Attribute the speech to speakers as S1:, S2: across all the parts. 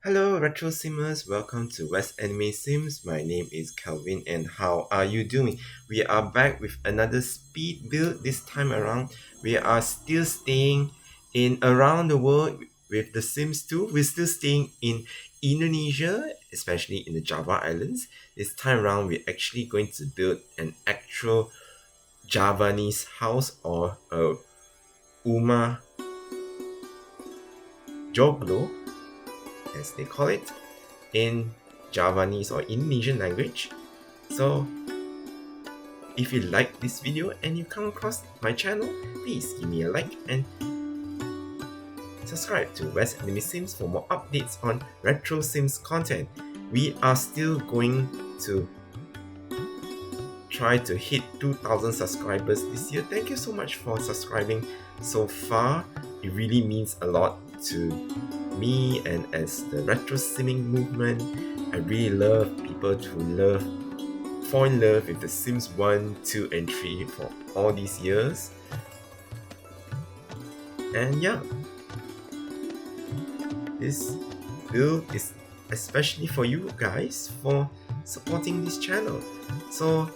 S1: Hello Retro Simmers, welcome to West Anime Sims. My name is Kelvin and how are you doing? We are back with another speed build. This time around, we are still staying in around the world with the Sims 2. We're still staying in Indonesia, especially in the Java Islands. This time around, we're actually going to build an actual Javanese house or a Umah Joglo, as they call it, in Javanese or Indonesian language. So if you like this video and you come across my channel, please give me a like and subscribe to West Anime Sims for more updates on retro Sims content. We are still going to try to hit 2,000 subscribers this year. Thank you so much for subscribing so far. It really means a lot to me and as the retro simming movement. I really love people to fall in love with the Sims 1, 2 and 3 for all these years. And yeah, this build is especially for you guys for supporting this channel. So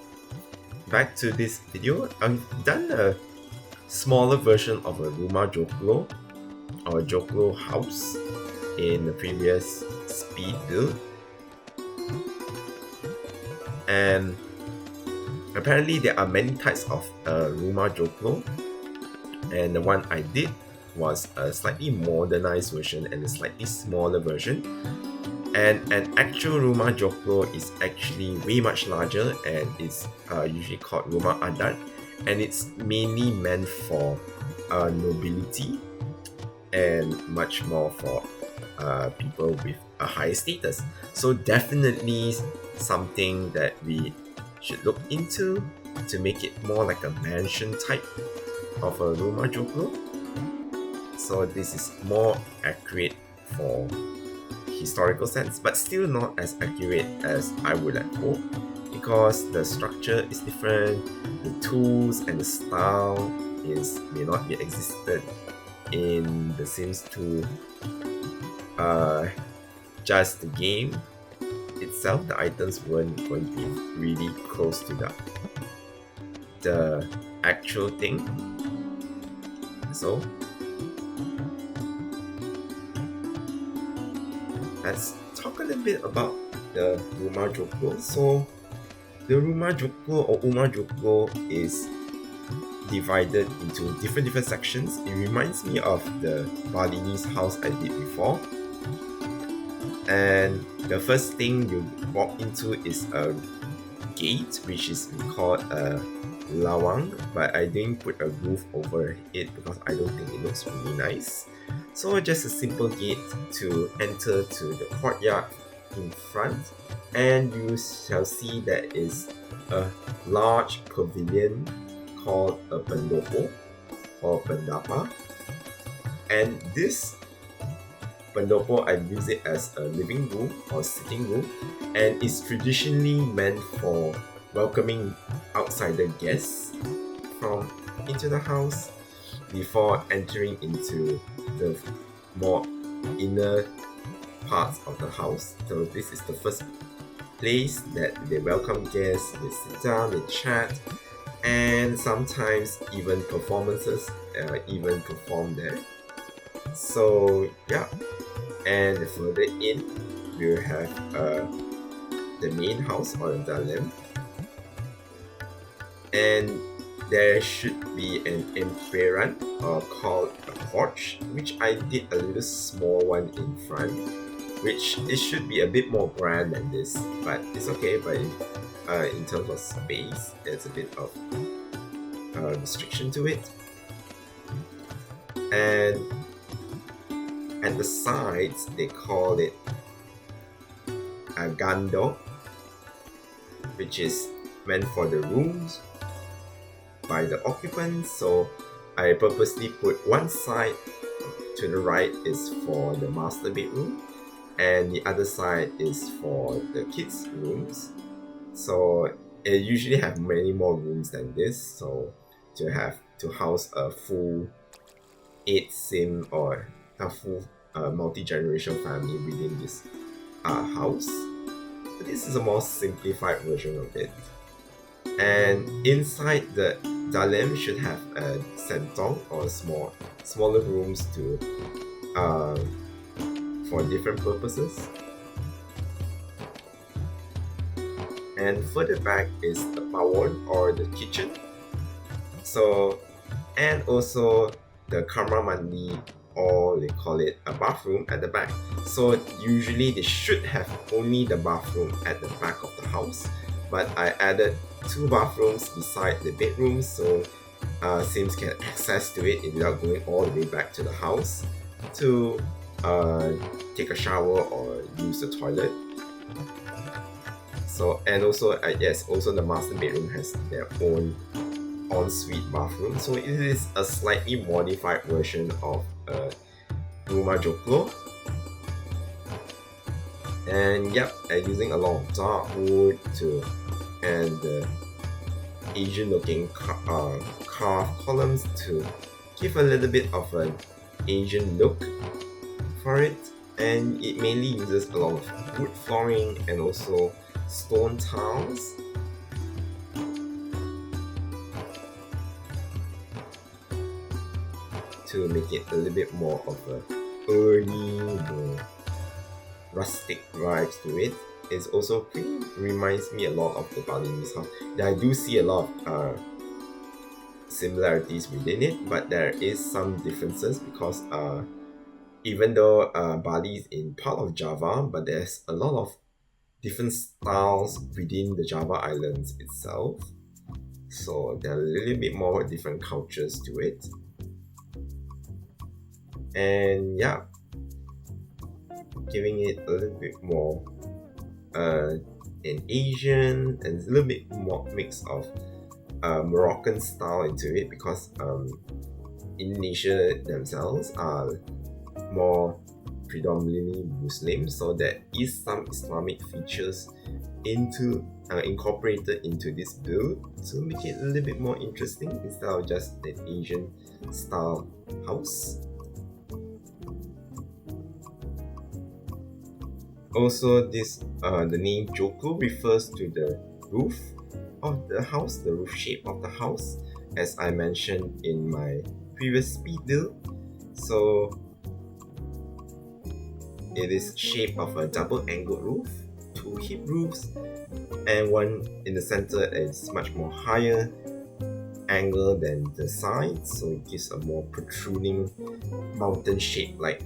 S1: back to this video, I've done a smaller version of a Umah Joglo or Joglo house in the previous speed build, and apparently there are many types of Umah Joglo, and the one I did was a slightly modernized version and a slightly smaller version. And an actual Rumah Joglo is actually way much larger and is usually called Rumah Adat, and it's mainly meant for nobility and much more for people with a higher status. So definitely something that we should look into to make it more like a mansion type of a Rumah Joglo. So this is more accurate for historical sense, but still not as accurate as I would have hoped, because the structure is different, the tools and the style may not be existed in The Sims 2. Just the game itself, the items weren't going to be really close to the actual thing. So let's talk a little bit about the Umah Joglo. So the Umah Joglo or Umah Joglo is divided into different sections. It reminds me of the Balinese house I did before. And the first thing you walk into is a gate, which is called a lawang, but I didn't put a roof over it because I don't think it looks really nice. So just a simple gate to enter to the courtyard in front, and you shall see there is a large pavilion called a pendopo or pendapa, and this pendopo, I use it as a living room or sitting room, and is traditionally meant for welcoming outsider guests into the house before entering into the more inner parts of the house. So this is the first place that they welcome guests, they sit down, they chat, and sometimes even performances even perform there. So yeah, and further in we have the main house or the dalam, and there should be an emperan or called a porch, which I did a little small one in front, which it should be a bit more grand than this, but it's okay. But in terms of space, there's a bit of restriction to it. And at the sides, they call it a gando, which is meant for the rooms by the occupants. So I purposely put one side to the right is for the master bedroom, and the other side is for the kids' rooms. So it usually have many more rooms than this. So to house a full 8 sim or a full a multi-generational family within this house. This is a more simplified version of it. And inside the dalam should have a sentong or smaller rooms to uh, for different purposes. And further back is the pawon or the kitchen. So, and also the kamar mandi, or they call it a bathroom at the back. So usually they should have only the bathroom at the back of the house, but I added 2 bathrooms beside the bedroom, so Sims can access to it without going all the way back to the house to take a shower or use the toilet. So, and also yes, also the master bedroom has their own ensuite bathroom, so it is a slightly modified version of Umah Joglo. And yep, using a lot of dark wood and Asian looking carved columns to give a little bit of an Asian look for it. And it mainly uses a lot of wood flooring and also stone tiles. To make it a little bit more of a early, rustic vibes to it. It's also pretty reminds me a lot of the Balinese house. I do see a lot of similarities within it, but there is some differences because even though Bali is in part of Java, but there's a lot of different styles within the Java Islands itself. So there are a little bit more different cultures to it. And yeah, giving it a little bit more an Asian and a little bit more mix of Moroccan style into it, because Indonesia themselves are more predominantly Muslim, so there is some Islamic features incorporated into this build to make it a little bit more interesting instead of just an Asian style house. Also, the name Joglo refers to the roof of the house, the roof shape of the house, as I mentioned in my previous speed build. So it is shape of a double angled roof, 2 hip roofs, and one in the center is much more higher angle than the sides, so it gives a more protruding mountain shape like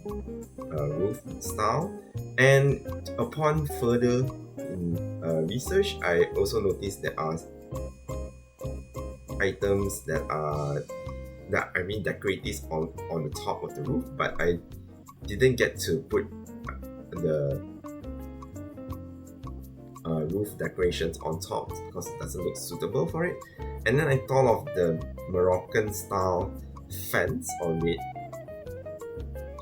S1: roof style. And upon further research, I also noticed there are items that are decoratives on the top of the roof, but I didn't get to put the roof decorations on top because it doesn't look suitable for it. And then I thought of the Moroccan style fence or red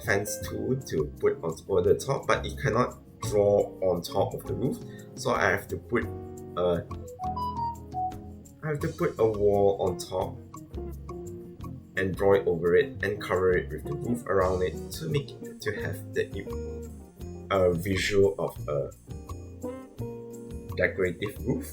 S1: fence tool to put on the top, but it cannot draw on top of the roof, so I have to put a wall on top and draw it over it and cover it with the roof around it to make it to have the visual of a decorative roof.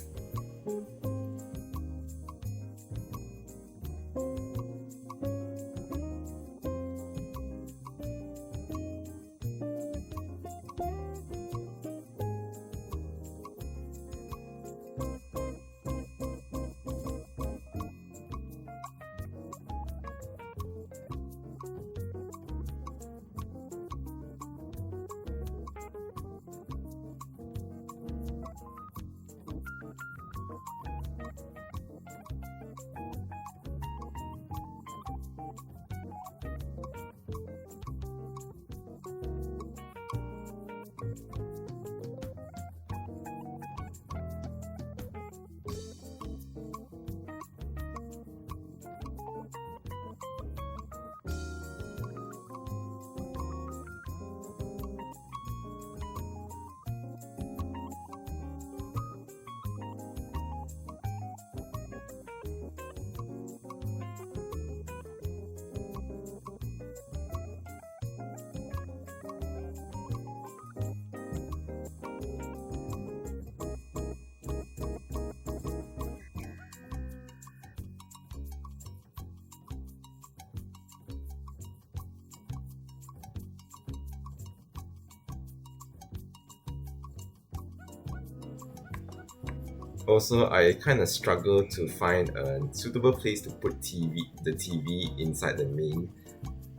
S1: Also, I kind of struggle to find a suitable place to put the TV inside the main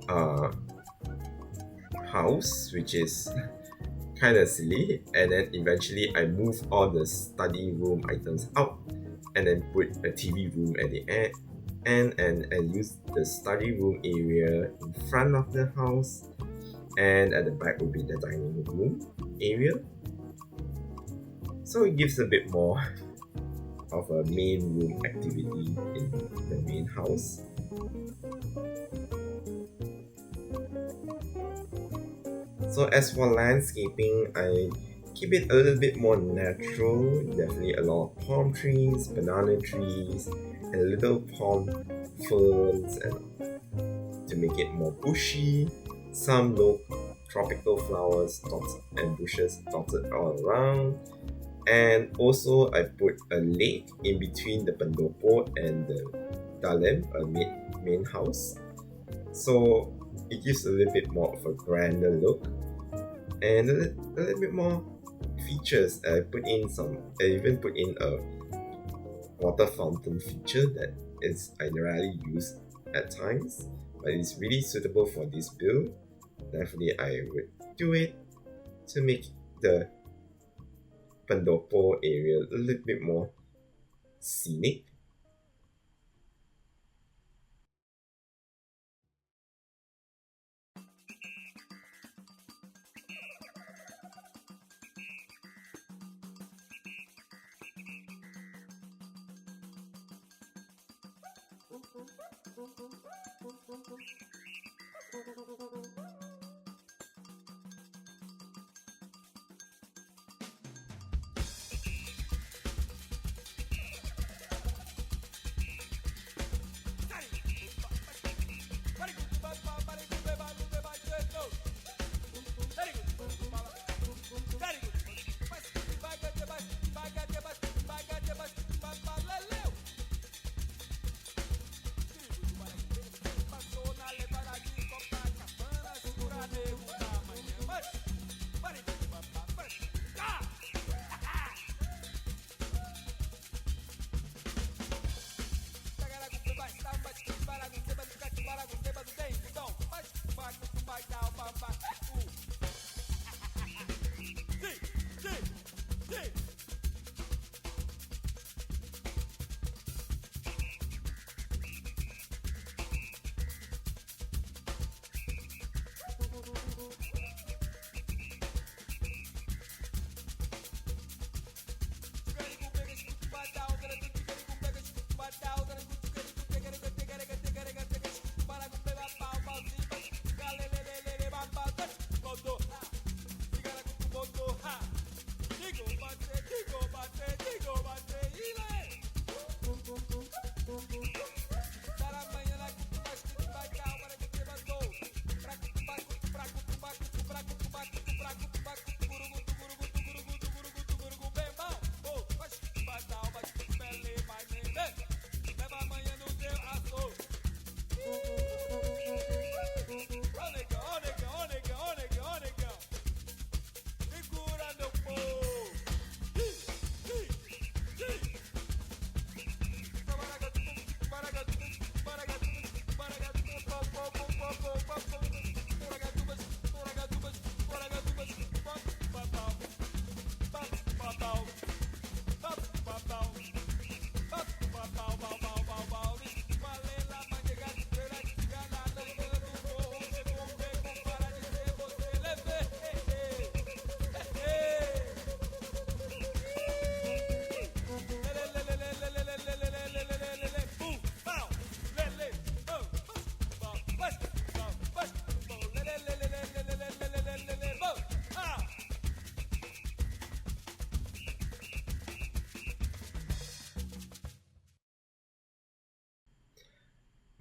S1: uh, house, which is kind of silly. And then eventually I move all the study room items out and then put a TV room at the end and use the study room area in front of the house, and at the back will be the dining room area. So it gives a bit more of a main room activity in the main house. So as for landscaping, I keep it a little bit more natural. Definitely a lot of palm trees, banana trees, and little palm ferns, and to make it more bushy. Some low tropical flowers and bushes dotted all around. And also I put a lake in between the pendopo and the dalem, a main house. So it gives a little bit more of a grander look and a little bit more features. I even put in a water fountain feature that is I rarely use at times, but it's really suitable for this build. Definitely I would do it to make the pendopo area a little bit more scenic.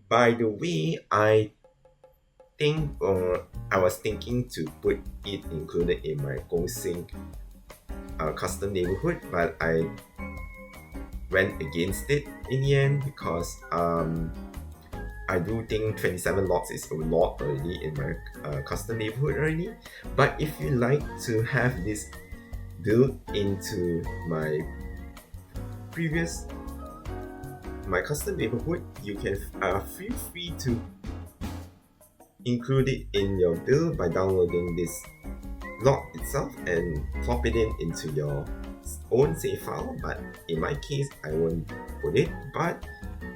S1: By the way, I was thinking to put it included in my Gosing custom neighborhood, but I went against it in the end because I do think 27 lots is a lot already in my custom neighborhood already. But if you like to have this built into my previous my custom neighborhood, you can feel free to include it in your build by downloading this log itself and plop it into your own save file. But in my case, I won't put it, but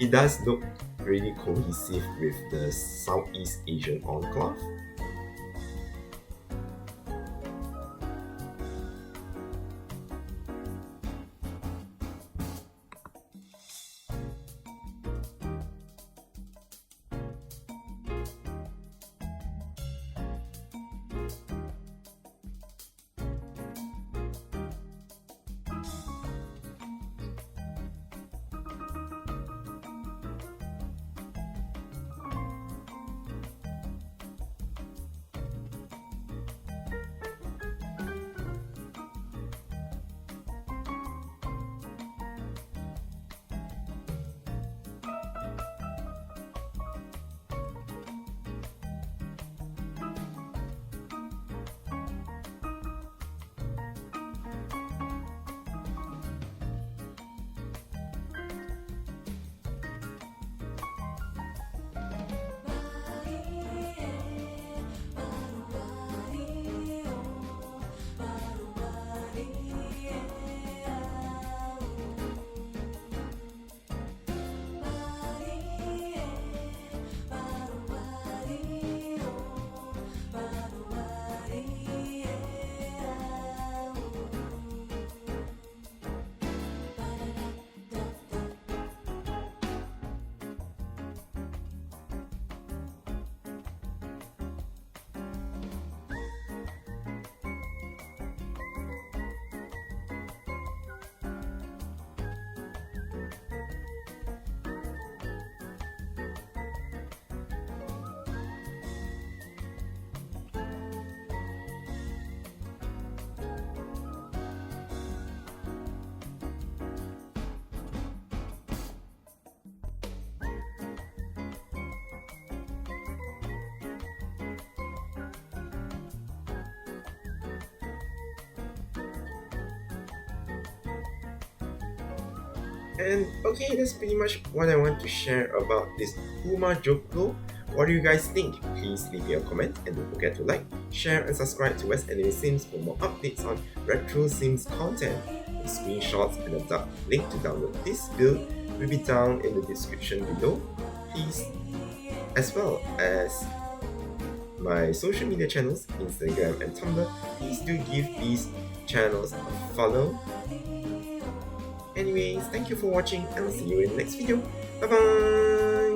S1: it does look really cohesive with the Southeast Asian enclave. And okay, that's pretty much what I want to share about this Umah Joglo. What do you guys think? Please leave me a comment and don't forget to like, share and subscribe to West Anime Sims for more updates on retro Sims content. The screenshots and a link to download this build will be down in the description below. Please, as well as my social media channels, Instagram and Tumblr, please do give these channels a follow. Anyways, thank you for watching and I'll see you in the next video. Bye bye!